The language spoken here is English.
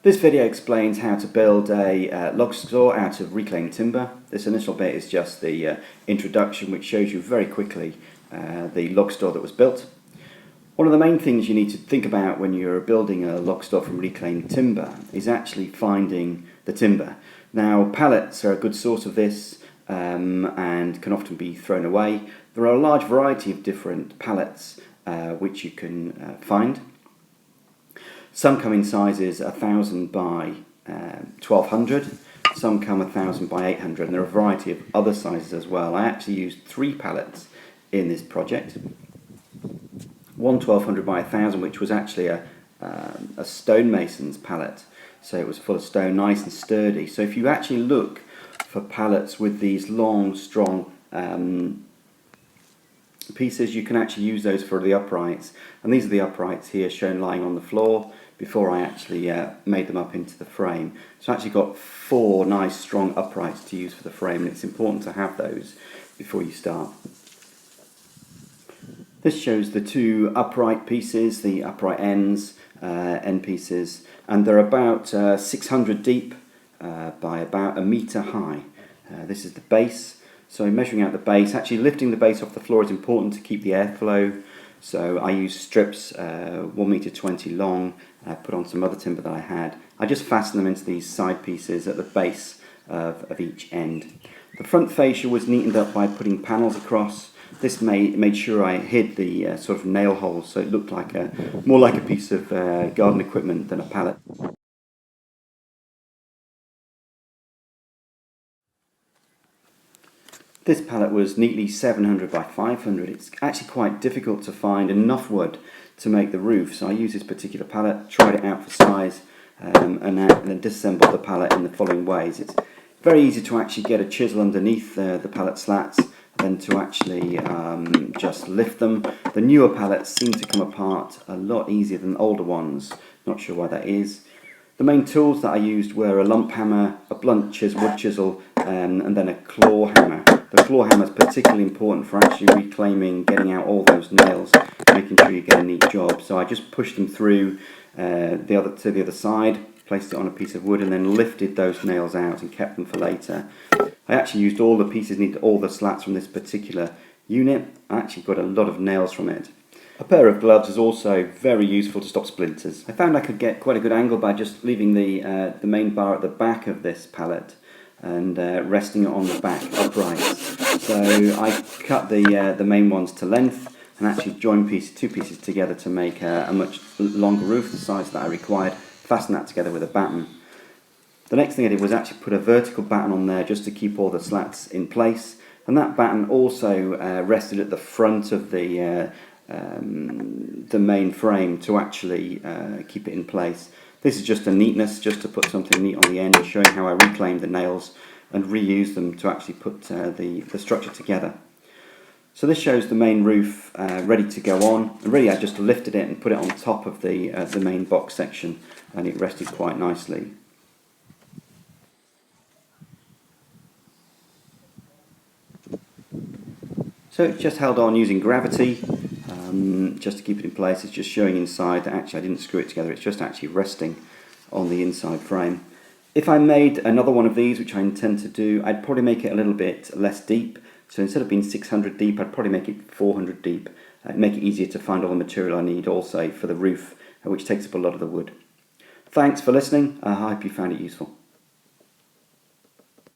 This video explains how to build a log store out of reclaimed timber. This initial bit is just the introduction, which shows you very quickly the log store that was built. One of the main things you need to think about when you're building a log store from reclaimed timber is actually finding the timber. Now, pallets are a good source of this and can often be thrown away. There are a large variety of different pallets which you can find. Some come in sizes 1000 by 1200, some come 1000 by 800, and there are a variety of other sizes as well. I actually used 3 pallets in this project. One 1200 by 1000, which was actually a stonemason's pallet, so it was full of stone, nice and sturdy. So if you actually look for pallets with these long, strong pieces, you can actually use those for the uprights, and these are the uprights here shown lying on the floor before I actually made them up into the frame. So I actually got 4 nice strong uprights to use for the frame, and it's important to have those before you start. This shows the 2 upright pieces, the upright ends, end pieces, and they're about 600 deep by about a metre high. This is the base. So measuring out the base, actually lifting the base off the floor is important to keep the airflow. So I used strips 1.20 m long, and I put on some other timber that I had. I just fastened them into these side pieces at the base of each end. The front fascia was neatened up by putting panels across. This made sure I hid the sort of nail holes, so it looked like more like a piece of garden equipment than a pallet. This pallet was neatly 700 by 500. It's actually quite difficult to find enough wood to make the roof, so I used this particular pallet, tried it out for size, and then disassembled the pallet in the following ways. It's very easy to actually get a chisel underneath the pallet slats, then to actually just lift them. The newer pallets seem to come apart a lot easier than older ones. Not sure why that is. The main tools that I used were a lump hammer, a blunt wood chisel, and then a claw hammer. The claw hammer is particularly important for actually reclaiming, getting out all those nails, making sure you get a neat job. So I just pushed them through to the other side, placed it on a piece of wood, and then lifted those nails out and kept them for later. I actually used all the pieces, needed all the slats from this particular unit. I actually got a lot of nails from it. A pair of gloves is also very useful to stop splinters. I found I could get quite a good angle by just leaving the main bar at the back of this pallet and resting it on the back uprights. So I cut the main ones to length and actually joined 2 pieces together to make a much longer roof, the size that I required. Fasten that together with a batten. The next thing I did was actually put a vertical batten on there just to keep all the slats in place, and that batten also rested at the front of the main frame to actually keep it in place. This is just a neatness, just to put something neat on the end, showing how I reclaimed the nails and reused them to actually put the structure together. So this shows the main roof ready to go on, and really I just lifted it and put it on top of the main box section, and it rested quite nicely. So it's just held on using gravity, just to keep it in place. It's just showing inside that actually I didn't screw it together, it's just actually resting on the inside frame. If I made another one of these, which I intend to do, I'd probably make it a little bit less deep. So instead of being 600 deep, I'd probably make it 400 deep. Make it easier to find all the material I need also for the roof, which takes up a lot of the wood. Thanks for listening. I hope you found it useful.